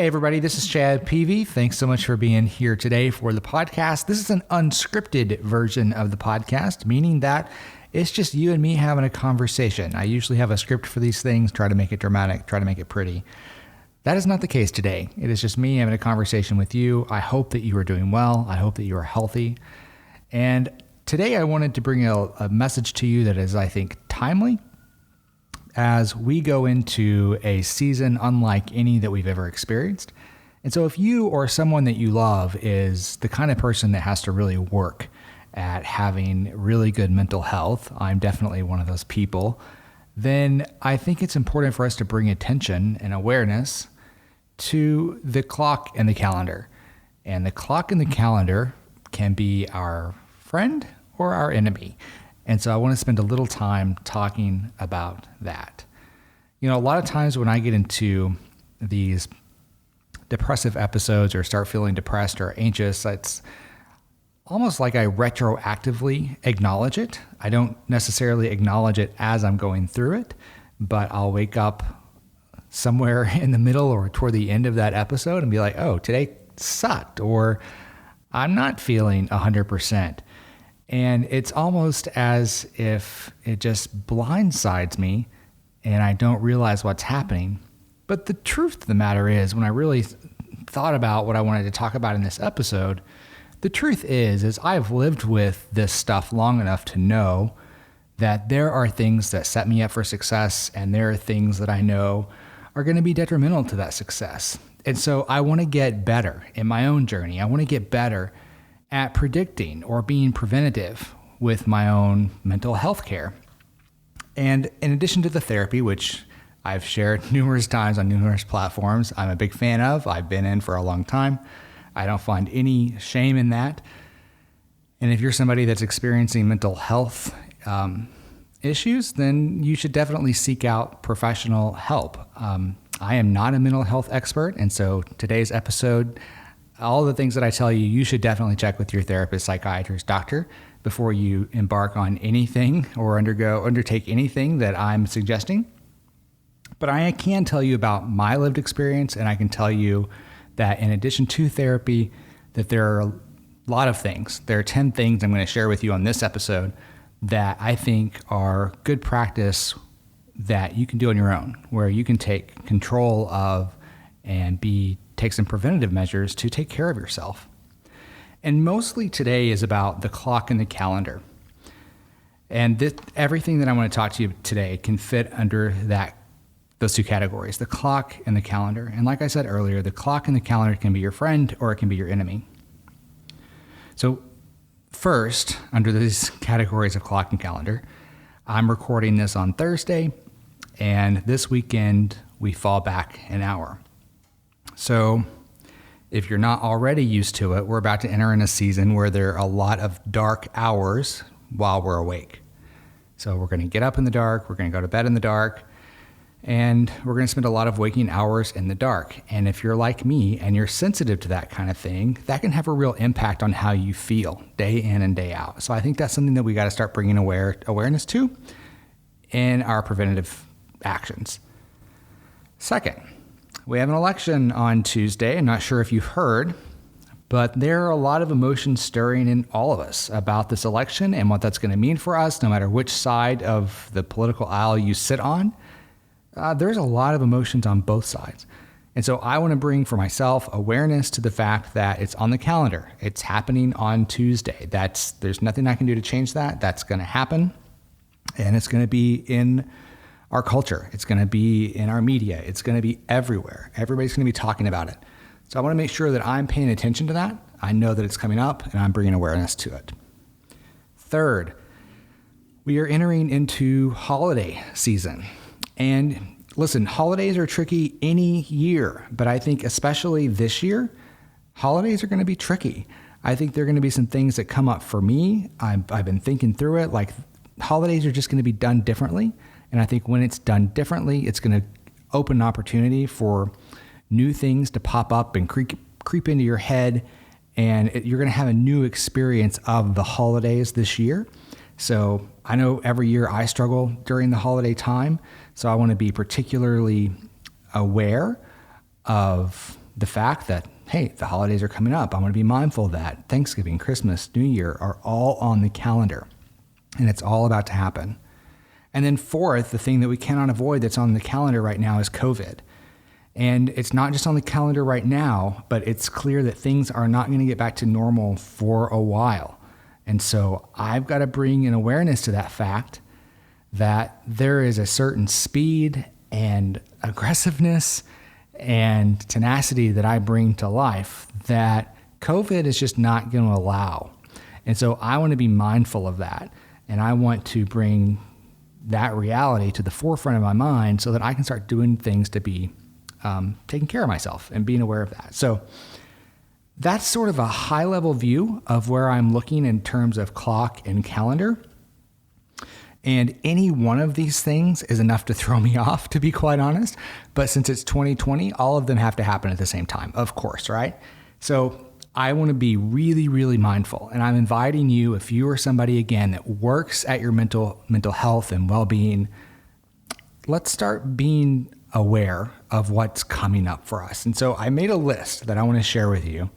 Hey everybody, this is Chad Peevy. Thanks so much for being here today for the podcast. This is an unscripted version of the podcast, meaning that it's just you and me having a conversation. I usually have a script for these things, try to make it dramatic, try to make it pretty. That is not the case today. It is just me having a conversation with you. I hope that you are doing well. I hope that you are healthy. And today I wanted to bring a message to you that is, I think, timely as we go into a season unlike any that we've ever experienced. And so if you or someone that you love is the kind of person that has to really work at having really good mental health, I'm definitely one of those people, then I think it's important for us to bring attention and awareness to the clock and the calendar. And the clock and the calendar can be our friend or our enemy. And so I want to spend a little time talking about that. You know, a lot of times when I get into these depressive episodes or start feeling depressed or anxious, it's almost like I retroactively acknowledge it. I don't necessarily acknowledge it as I'm going through it, but I'll wake up somewhere in the middle or toward the end of that episode and be like, oh, today sucked, or I'm not feeling 100%. And it's almost as if it just blindsides me and I don't realize what's happening. But the truth of the matter is, when I really thought about what I wanted to talk about in this episode, the truth is I've lived with this stuff long enough to know that there are things that set me up for success, and there are things that I know are going to be detrimental to that success. And so I want to get better in my own journey. I want to get better at predicting or being preventative with my own mental health care. And in addition to the therapy, which I've shared numerous times on numerous platforms, I'm a big fan of, I've been in for a long time. I don't find any shame in that. And if you're somebody that's experiencing mental health issues, then you should definitely seek out professional help. I am not a mental health expert, and so today's episode, all the things that I tell you, you should definitely check with your therapist, psychiatrist, doctor before you embark on anything or undertake anything that I'm suggesting. But I can tell you about my lived experience, and I can tell you that in addition to therapy, that there are a lot of things. There are 10 things I'm going to share with you on this episode that I think are good practice that you can do on your own, where you can take control of and take some preventative measures to take care of yourself. And mostly today is about the clock and the calendar. And everything that I want to talk to you today can fit under those two categories, the clock and the calendar. And like I said earlier, the clock and the calendar can be your friend or it can be your enemy. So first, under these categories of clock and calendar, I'm recording this on Thursday, and this weekend we fall back an hour. So if you're not already used to it, we're about to enter in a season where there are a lot of dark hours while we're awake. So we're going to get up in the dark, we're going to go to bed in the dark, and we're going to spend a lot of waking hours in the dark. And if you're like me and you're sensitive to that kind of thing, that can have a real impact on how you feel day in and day out. So I think that's something that we got to start bringing awareness to in our preventative actions. Second, we have an election on Tuesday. I'm not sure if you've heard, but there are a lot of emotions stirring in all of us about this election and what that's going to mean for us, no matter which side of the political aisle you sit on. There's a lot of emotions on both sides. And so I want to bring for myself awareness to the fact that it's on the calendar. It's happening on Tuesday. There's nothing I can do to change that. That's going to happen. And it's going to be in our culture. It's going to be in our media. It's going to be everywhere. Everybody's going to be talking about it. So I want to make sure that I'm paying attention to that. I know that it's coming up and I'm bringing awareness to it. Third, we are entering into holiday season. And listen, holidays are tricky any year, but I think especially this year, holidays are going to be tricky. I think there are going to be some things that come up for me. I've been thinking through it, like holidays are just going to be done differently. And I think when it's done differently, it's going to open an opportunity for new things to pop up and creep into your head. And you're going to have a new experience of the holidays this year. So I know every year I struggle during the holiday time. So I want to be particularly aware of the fact that, hey, the holidays are coming up. I want to be mindful of that. Thanksgiving, Christmas, New Year are all on the calendar, and it's all about to happen. And then fourth, the thing that we cannot avoid that's on the calendar right now is COVID. And it's not just on the calendar right now, but it's clear that things are not going to get back to normal for a while. And so I've got to bring an awareness to that fact that there is a certain speed and aggressiveness and tenacity that I bring to life that COVID is just not going to allow. And so I want to be mindful of that. And I want to bring that reality to the forefront of my mind so that I can start doing things to be taking care of myself and being aware of that. So that's sort of a high level view of where I'm looking in terms of clock and calendar. And any one of these things is enough to throw me off, to be quite honest. But since it's 2020, all of them have to happen at the same time, of course, right? So I want to be really, really mindful. And I'm inviting you, if you are somebody, again, that works at your mental health and well-being, let's start being aware of what's coming up for us. And so I made a list that I want to share with you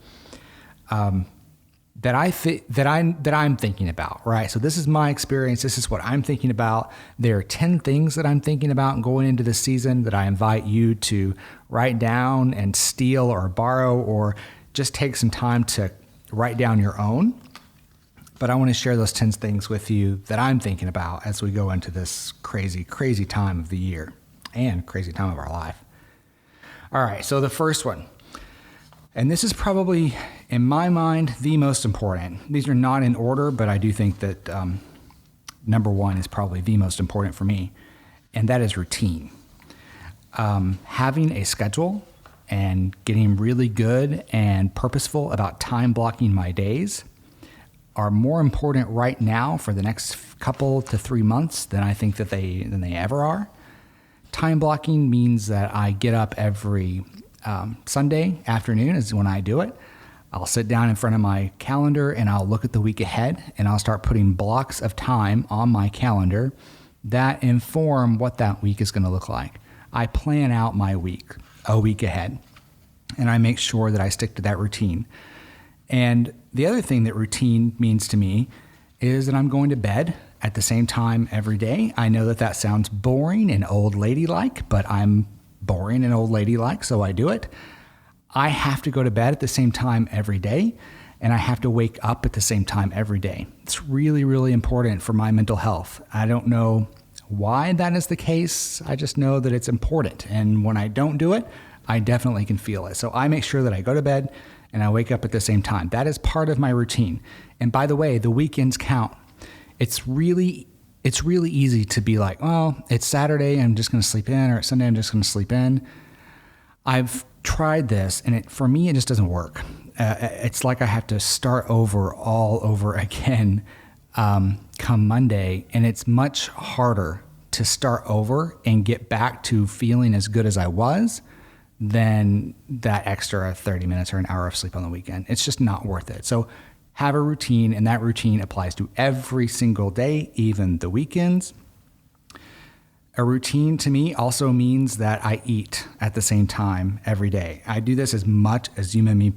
that I'm thinking about, right? So this is my experience. This is what I'm thinking about. There are 10 things that I'm thinking about going into this season that I invite you to write down and steal or borrow, or just take some time to write down your own. But I want to share those 10 things with you that I'm thinking about as we go into this crazy, crazy time of the year and crazy time of our life. All right, so the first one, and this is probably, in my mind, the most important. These are not in order, but I do think that number one is probably the most important for me, and that is routine. Having a schedule and getting really good and purposeful about time blocking my days are more important right now for the next couple to 3 months than I think that they ever are. Time blocking means that I get up every Sunday afternoon is when I do it. I'll sit down in front of my calendar and I'll look at the week ahead, and I'll start putting blocks of time on my calendar that inform what that week is going to look like. I plan out my week a week ahead, and I make sure that I stick to that routine. And the other thing that routine means to me is that I'm going to bed at the same time every day. I know that that sounds boring and old lady-like, but I'm boring and old lady-like, so I do it. I have to go to bed at the same time every day, and I have to wake up at the same time every day. It's really, really important for my mental health. I don't know why that is the case. I just know that it's important. And when I don't do it, I definitely can feel it. So I make sure that I go to bed and I wake up at the same time. That is part of my routine. And by the way, the weekends count. It's really easy to be like, well, it's Saturday, I'm just going to sleep in, or it's Sunday, I'm just going to sleep in. I've tried this, and for me, it just doesn't work. It's like I have to start over all over again come Monday, and it's much harder to start over and get back to feeling as good as I was than that extra 30 minutes or an hour of sleep on the weekend. It's just not worth it. So have a routine, and that routine applies to every single day, even the weekends. A routine to me also means that I eat at the same time every day. I do this as much as humanly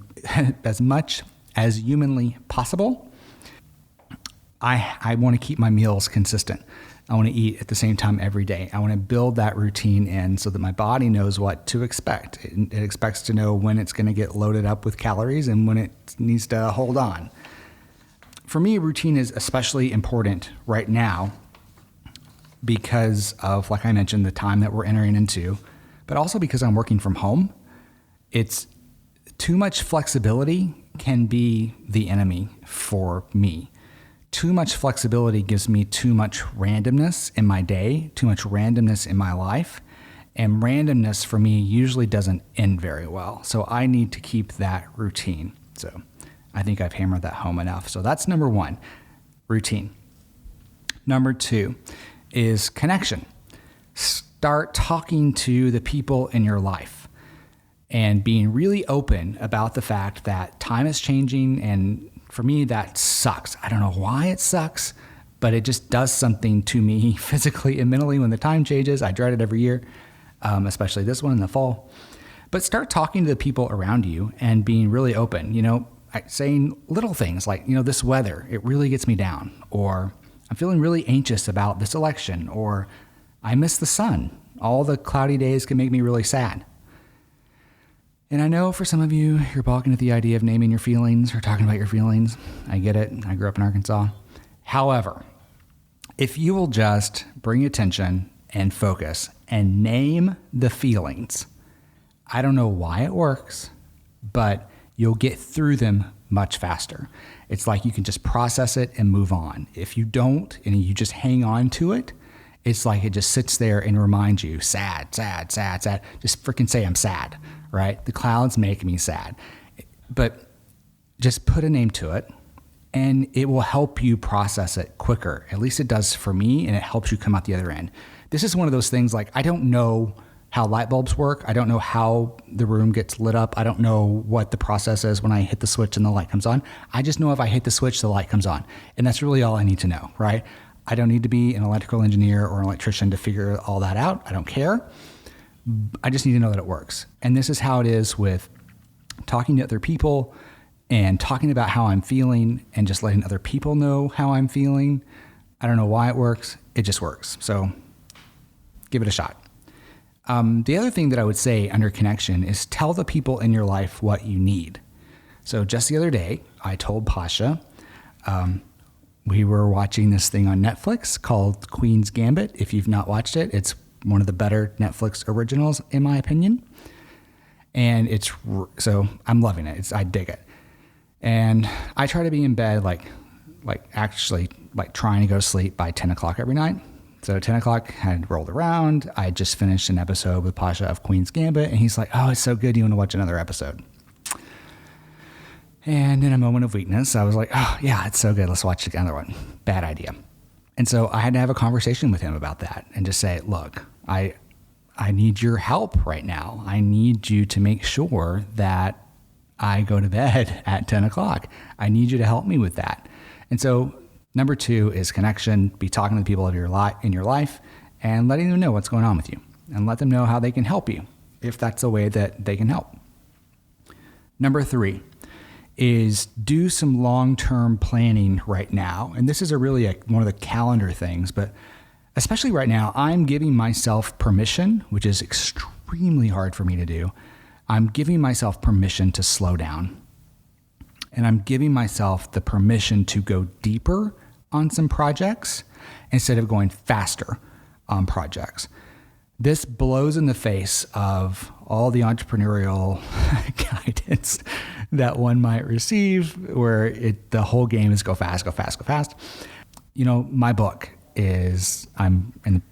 possible. I want to keep my meals consistent. I want to eat at the same time every day. I want to build that routine in so that my body knows what to expect. It expects to know when it's going to get loaded up with calories and when it needs to hold on. For me, routine is especially important right now because of, like I mentioned, the time that we're entering into, but also because I'm working from home. It's too much flexibility can be the enemy for me. Too much flexibility gives me too much randomness in my day, too much randomness in my life, and randomness for me usually doesn't end very well. So I need to keep that routine. So I think I've hammered that home enough. So that's number one, routine. Number two is connection. Start talking to the people in your life and being really open about the fact that time is changing, and for me, that sucks. I don't know why it sucks, but it just does something to me physically and mentally when the time changes. I dread it every year, especially this one in the fall. But start talking to the people around you and being really open, saying little things like, this weather, it really gets me down, or I'm feeling really anxious about this election, or I miss the sun. All the cloudy days can make me really sad. And I know for some of you, you're balking at the idea of naming your feelings or talking about your feelings. I get it. I grew up in Arkansas. However, if you will just bring attention and focus and name the feelings, I don't know why it works, but you'll get through them much faster. It's like you can just process it and move on. If you don't and you just hang on to it, it's like it just sits there and reminds you, sad, sad, sad, sad. Just freaking say I'm sad, right? The clouds make me sad. But just put a name to it and it will help you process it quicker. At least it does for me, and it helps you come out the other end. This is one of those things like I don't know how light bulbs work. I don't know how the room gets lit up. I don't know what the process is when I hit the switch and the light comes on. I just know if I hit the switch, the light comes on. And that's really all I need to know, right? I don't need to be an electrical engineer or an electrician to figure all that out. I don't care. I just need to know that it works. And this is how it is with talking to other people and talking about how I'm feeling and just letting other people know how I'm feeling. I don't know why it works. It just works. So give it a shot. The other thing that I would say under connection is tell the people in your life what you need. So just the other day, I told Pasha, we were watching this thing on Netflix called Queen's Gambit. If you've not watched it, it's one of the better Netflix originals, in my opinion. And so I'm loving it. I dig it. And I try to be in bed, actually trying to go to sleep by 10 o'clock every night. So 10 o'clock had rolled around. I just finished an episode with Pasha of Queen's Gambit, and he's like, oh, it's so good. Do you want to watch another episode? And in a moment of weakness, I was like, oh, yeah, it's so good. Let's watch another one. Bad idea. And so I had to have a conversation with him about that and just say, look, I need your help right now. I need you to make sure that I go to bed at 10 o'clock. I need you to help me with that. And so number 2 is connection. Be talking to the people of in your life and letting them know what's going on with you and let them know how they can help you if that's a way that they can help. Number 3 is do some long-term planning right now. And this is one of the calendar things, but especially right now, I'm giving myself permission, which is extremely hard for me to do. I'm giving myself permission to slow down. And I'm giving myself the permission to go deeper on some projects instead of going faster on projects. This blows in the face of all the entrepreneurial guidance that one might receive, where the whole game is go fast, go fast, go fast. My book I'm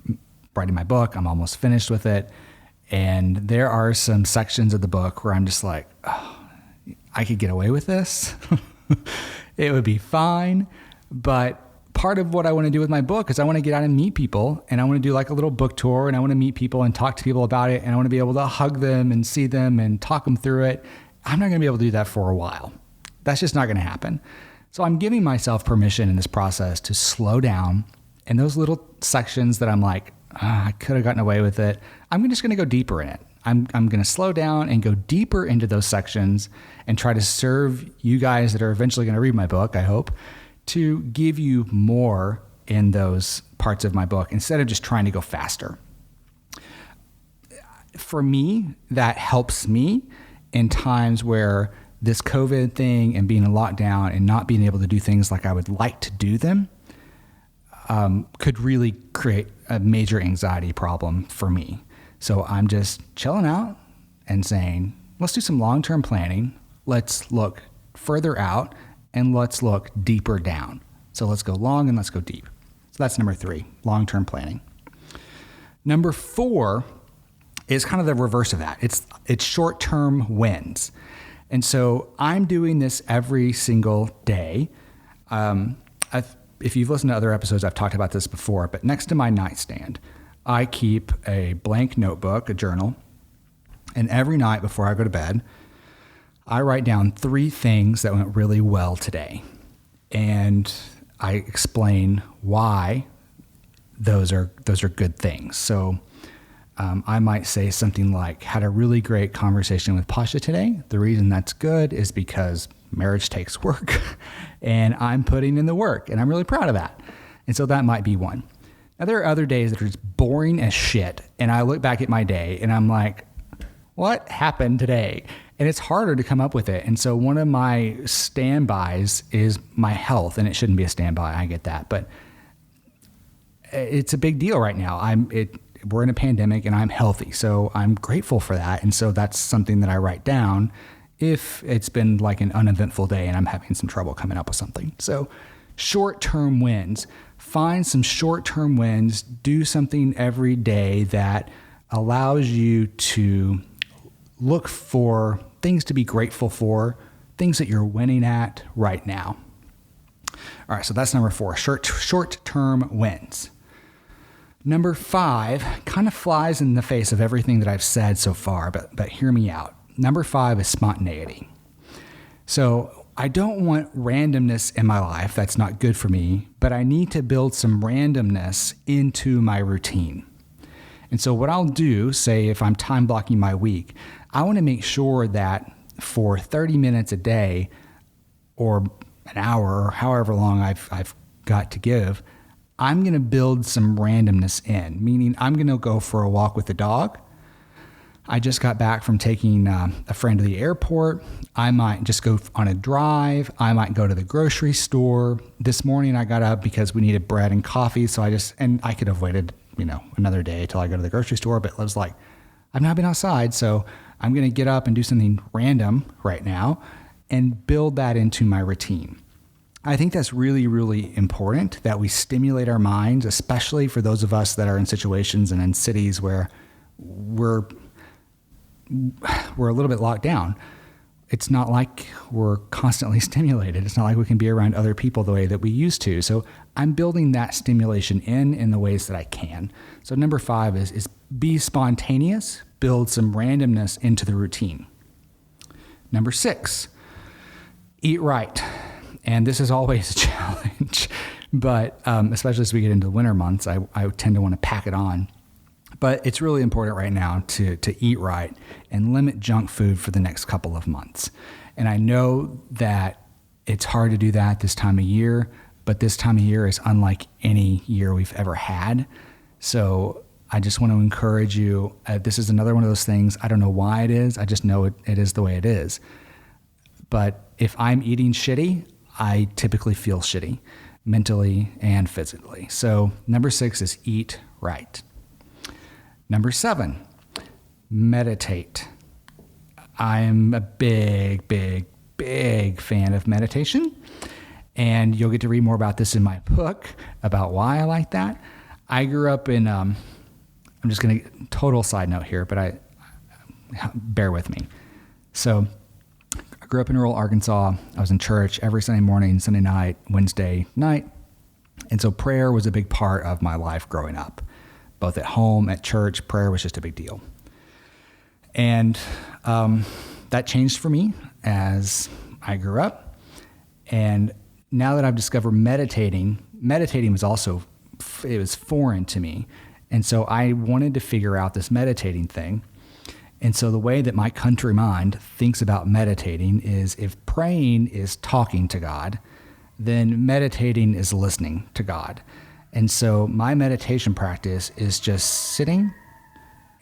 writing my book. I'm almost finished with it. And there are some sections of the book where I'm just like, oh, I could get away with this. It would be fine. But part of what I want to do with my book is I want to get out and meet people, and I want to do like a little book tour, and I want to meet people and talk to people about it. And I want to be able to hug them and see them and talk them through it. I'm not going to be able to do that for a while. That's just not going to happen. So I'm giving myself permission in this process to slow down. And those little sections that I'm like, I could have gotten away with it, I'm just going to go deeper in it. I'm going to slow down and go deeper into those sections and try to serve you guys that are eventually going to read my book, I hope, to give you more in those parts of my book instead of just trying to go faster. For me, that helps me in times where this COVID thing and being in lockdown and not being able to do things like I would like to do them could really create a major anxiety problem for me. So I'm just chilling out and saying, let's do some long-term planning. Let's look further out and let's look deeper down. So let's go long and let's go deep. So that's number 3, long-term planning. Number 4 is kind of the reverse of that. It's short-term wins. And so I'm doing this every single day. If you've listened to other episodes, I've talked about this before, but next to my nightstand, I keep a blank notebook, a journal, and every night before I go to bed, I write down 3 things that went really well today. And I explain why those are good things. So I might say something like, had a really great conversation with Pasha today. The reason that's good is because marriage takes work and I'm putting in the work and I'm really proud of that. And so that might be one. Now, there are other days that are just boring as shit. And I look back at my day and I'm like, what happened today? And it's harder to come up with it. And so one of my standbys is my health, and it shouldn't be a standby. I get that, but it's a big deal right now. We're in a pandemic and I'm healthy. So I'm grateful for that. And so that's something that I write down if it's been like an uneventful day and I'm having some trouble coming up with something. So short-term wins, find some short-term wins, do something every day that allows you to look for things to be grateful for, things that you're winning at right now. All right, so that's number 4, short-term wins. Number 5 kind of flies in the face of everything that I've said so far, but hear me out. Number 5 is spontaneity. So I don't want randomness in my life. That's not good for me, but I need to build some randomness into my routine. And so what I'll do, say if I'm time blocking my week, I want to make sure that for 30 minutes a day or an hour or however long I've got to give, I'm going to build some randomness in, meaning I'm going to go for a walk with the dog. I just got back from taking a friend to the airport. I might just go on a drive. I might go to the grocery store. This morning I got up because we needed bread and coffee. So I could have waited, another day till I go to the grocery store, but I was like, I've not been outside. So I'm going to get up and do something random right now and build that into my routine. I think that's really, really important that we stimulate our minds, especially for those of us that are in situations and in cities where we're a little bit locked down. It's not like we're constantly stimulated. It's not like we can be around other people the way that we used to. So I'm building that stimulation in the ways that I can. So number 5 is be spontaneous, build some randomness into the routine. Number 6, eat right. And this is always a challenge, but especially as we get into the winter months, I tend to want to pack it on. But it's really important right now to eat right and limit junk food for the next couple of months. And I know that it's hard to do that this time of year, but this time of year is unlike any year we've ever had. So I just want to encourage you. This is another one of those things. I don't know why it is. I just know it is the way it is. But if I'm eating shitty, I typically feel shitty mentally and physically. So number 6 is eat right. Number 7, meditate. I'm a big, big, big fan of meditation, and you'll get to read more about this in my book about why I like that. I grew up in, I'm just going to, total side note here, but bear with me. So I grew up in rural Arkansas. I was in church every Sunday morning, Sunday night, Wednesday night. And so prayer was a big part of my life growing up. Both at home, at church, prayer was just a big deal. And that changed for me as I grew up. And now that I've discovered meditating was foreign to me. And so I wanted to figure out this meditating thing. And so the way that my country mind thinks about meditating is if praying is talking to God, then meditating is listening to God. And so my meditation practice is just sitting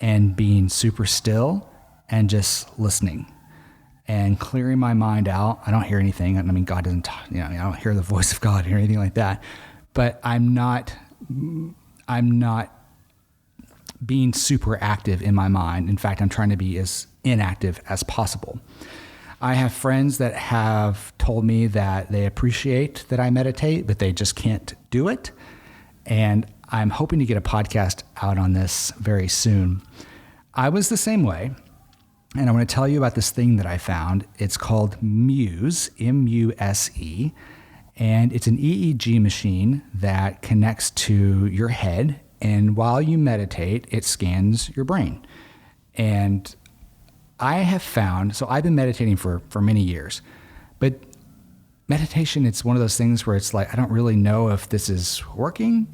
and being super still and just listening and clearing my mind out. I don't hear anything. I mean, God doesn't talk, I don't hear the voice of God or anything like that, but I'm not being super active in my mind. In fact, I'm trying to be as inactive as possible. I have friends that have told me that they appreciate that I meditate, but they just can't do it. And I'm hoping to get a podcast out on this very soon. I was the same way. And I want to tell you about this thing that I found. It's called Muse, M-U-S-E. And it's an EEG machine that connects to your head. And while you meditate, it scans your brain. And I have found, so I've been meditating for many years, but meditation, it's one of those things where it's like, I don't really know if this is working.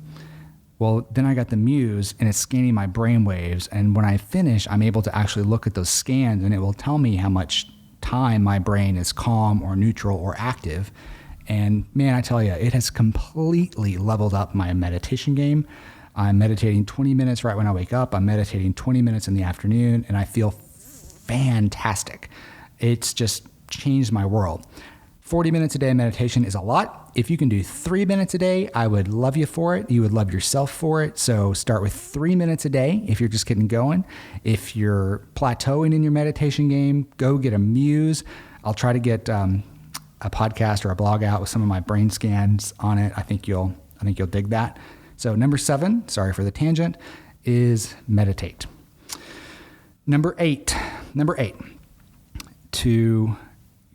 Well, then I got the Muse and it's scanning my brain waves. And when I finish, I'm able to actually look at those scans and it will tell me how much time my brain is calm or neutral or active. And man, I tell you, it has completely leveled up my meditation game. I'm meditating 20 minutes right when I wake up. I'm meditating 20 minutes in the afternoon and I feel fantastic. It's just changed my world. 40 minutes a day of meditation is a lot. If you can do 3 minutes a day, I would love you for it. You would love yourself for it. So start with 3 minutes a day if you're just getting going. If you're plateauing in your meditation game, go get a Muse. I'll try to get a podcast or a blog out with some of my brain scans on it. I think you'll dig that. So number 7, sorry for the tangent, is meditate. Number eight, to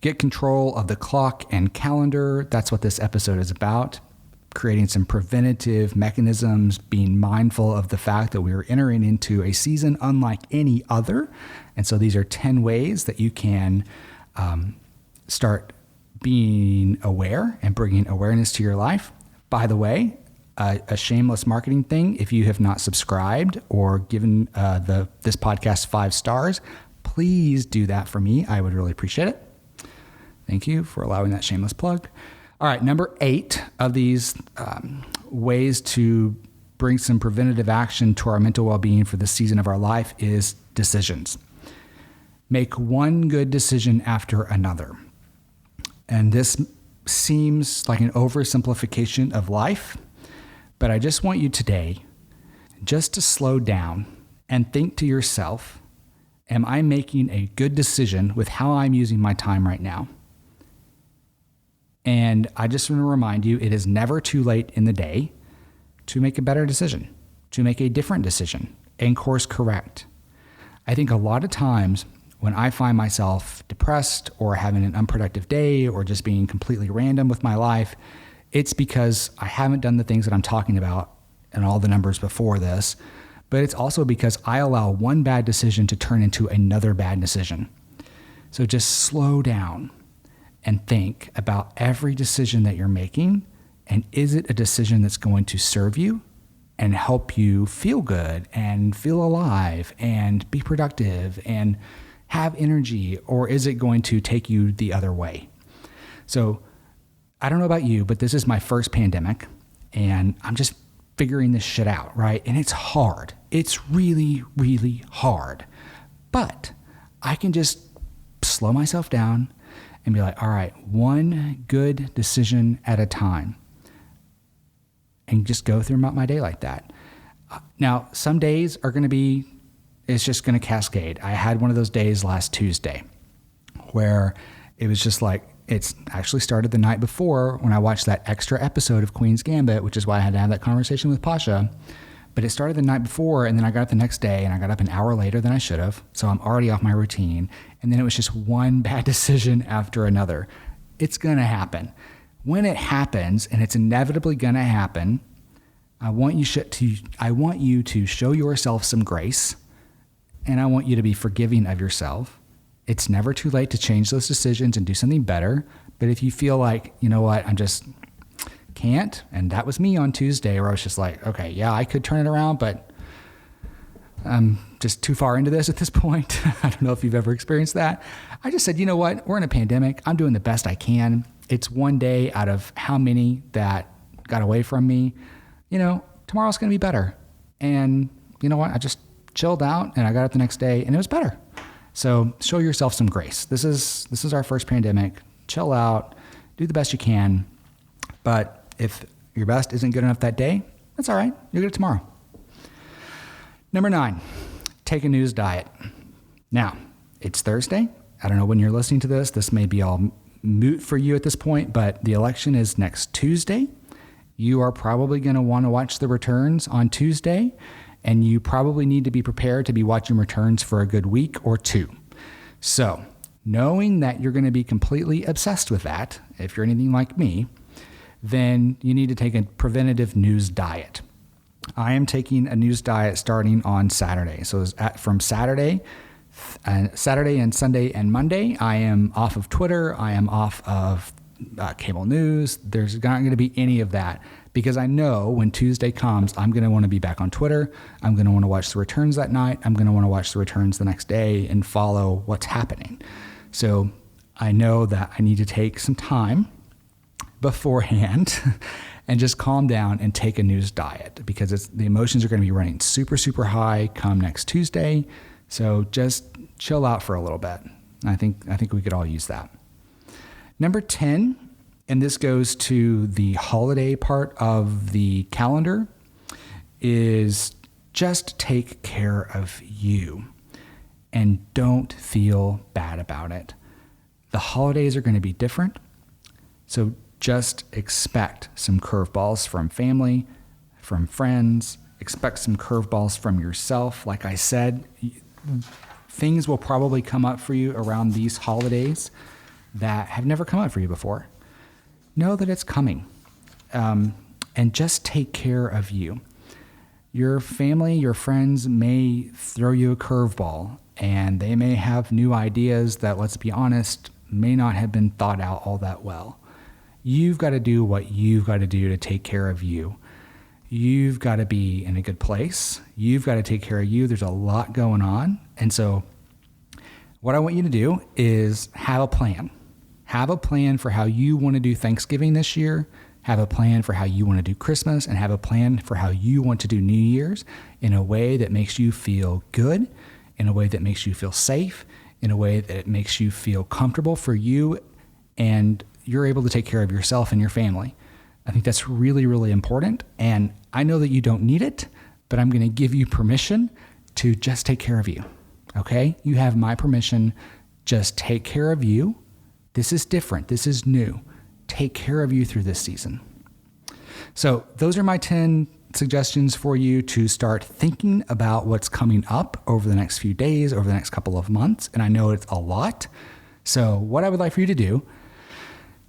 get control of the clock and calendar. That's what this episode is about. Creating some preventative mechanisms, being mindful of the fact that we are entering into a season unlike any other. And so these are 10 ways that you can start being aware and bringing awareness to your life. By the way, a shameless marketing thing, if you have not subscribed or given this podcast 5 stars, please do that for me. I would really appreciate it. Thank you for allowing that shameless plug. All right, number 8 of these ways to bring some preventative action to our mental well-being for this season of our life is decisions. Make one good decision after another. And this seems like an oversimplification of life, but I just want you today just to slow down and think to yourself, am I making a good decision with how I'm using my time right now? And I just want to remind you, it is never too late in the day to make a better decision, to make a different decision and course correct. I think a lot of times when I find myself depressed or having an unproductive day or just being completely random with my life, it's because I haven't done the things that I'm talking about and all the numbers before this, but it's also because I allow one bad decision to turn into another bad decision. So just slow down and think about every decision that you're making, and is it a decision that's going to serve you and help you feel good and feel alive and be productive and have energy, or is it going to take you the other way? So I don't know about you, but this is my first pandemic and I'm just figuring this shit out, right? And it's hard. It's really, really hard. But I can just slow myself down and be like, all right, one good decision at a time, and just go through my day like that. Now, some days are going to be, it's just going to cascade. I had one of those days last Tuesday where it was just like, it's actually started the night before when I watched that extra episode of Queen's Gambit, which is why I had to have that conversation with Pasha. But it started the night before, and then I got up the next day, and I got up an hour later than I should have. So I'm already off my routine. And then it was just one bad decision after another. It's going to happen. When it happens, and it's inevitably going to happen, I want you to show yourself some grace, and I want you to be forgiving of yourself. It's never too late to change those decisions and do something better. But if you feel like, you know what, I'm just can't, and that was me on Tuesday where I was just like, okay, yeah, I could turn it around, but I'm just too far into this at this point. I don't know if you've ever experienced that. I just said, you know what, we're in a pandemic. I'm doing the best I can. It's one day out of how many that got away from me. You know, tomorrow's going to be better. And you know what, I just chilled out and I got up the next day and it was better. So show yourself some grace. This is our first pandemic. Chill out, do the best you can. But if your best isn't good enough that day, that's all right. You'll get it tomorrow. Number 9, take a news diet. Now, it's Thursday. I don't know when you're listening to this. This may be all moot for you at this point, but the election is next Tuesday. You are probably going to want to watch the returns on Tuesday, and you probably need to be prepared to be watching returns for a good week or 2. So, knowing that you're going to be completely obsessed with that, if you're anything like me, then you need to take a preventative news diet. I am taking a news diet starting on Saturday. So from Saturday and Sunday and Monday, I am off of Twitter. I am off of cable news. There's not going to be any of that because I know when Tuesday comes, I'm going to want to be back on Twitter. I'm going to want to watch the returns that night. I'm going to want to watch the returns the next day and follow what's happening. So I know that I need to take some time beforehand and just calm down and take a news diet, because the emotions are going to be running super, super high come next Tuesday. So just chill out for a little bit. I think we could all use that. Number 10, and this goes to the holiday part of the calendar, is just take care of you and don't feel bad about it. The holidays are going to be different, so just expect some curveballs from family, from friends, expect some curveballs from yourself. Like I said, things will probably come up for you around these holidays that have never come up for you before. Know that it's coming, and just take care of you. Your family, your friends may throw you a curveball, and they may have new ideas that, let's be honest, may not have been thought out all that well. You've got to do what you've got to do to take care of you. You've got to be in a good place. You've got to take care of you. There's a lot going on. And so what I want you to do is have a plan. Have a plan for how you want to do Thanksgiving this year. Have a plan for how you want to do Christmas, and have a plan for how you want to do New Year's in a way that makes you feel good, in a way that makes you feel safe, in a way that makes you feel comfortable for you, and you're able to take care of yourself and your family. I think that's really, really important. And I know that you don't need it, but I'm going to give you permission to just take care of you. Okay? You have my permission. Just take care of you. This is different. This is new. Take care of you through this season. So those are my 10 suggestions for you to start thinking about what's coming up over the next few days, over the next couple of months. And I know it's a lot. So what I would like for you to do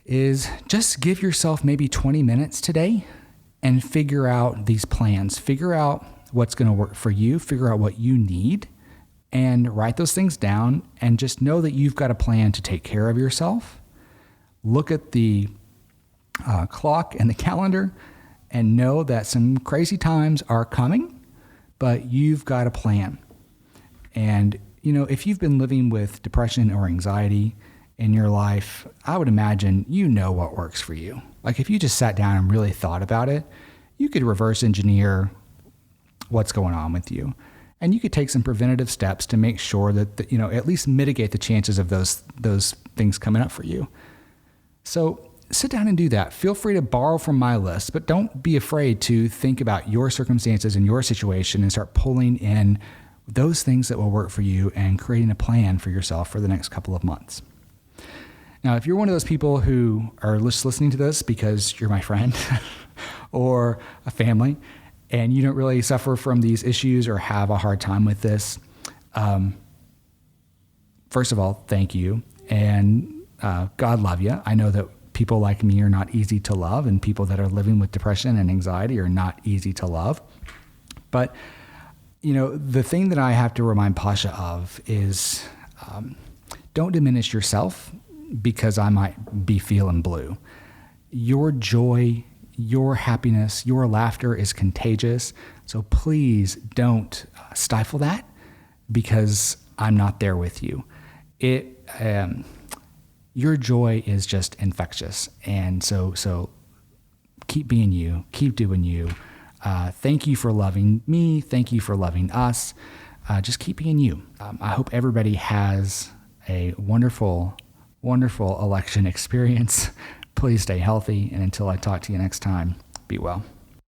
is just give yourself maybe 20 minutes today and figure out these plans. Figure out what's going to work for you. Figure out what you need and write those things down, and just know that you've got a plan to take care of yourself. Look at the clock and the calendar and know that some crazy times are coming, but you've got a plan. And, if you've been living with depression or anxiety in your life, I would imagine you know what works for you. Like if you just sat down and really thought about it, you could reverse engineer what's going on with you. And you could take some preventative steps to make sure that, at least mitigate the chances of those things coming up for you. So sit down and do that. Feel free to borrow from my list, but don't be afraid to think about your circumstances and your situation and start pulling in those things that will work for you and creating a plan for yourself for the next couple of months. Now, if you're one of those people who are just listening to this because you're my friend or a family, and you don't really suffer from these issues or have a hard time with this, first of all, thank you. And God love you. I know that people like me are not easy to love, and people that are living with depression and anxiety are not easy to love. But, the thing that I have to remind Pasha of is don't diminish yourself because I might be feeling blue. Your joy, your happiness, your laughter is contagious. So please don't stifle that because I'm not there with you. Your joy is just infectious. And so keep being you, keep doing you. Thank you for loving me. Thank you for loving us. Just keep being you. I hope everybody has a wonderful, wonderful election experience. Please stay healthy. And until I talk to you next time, be well.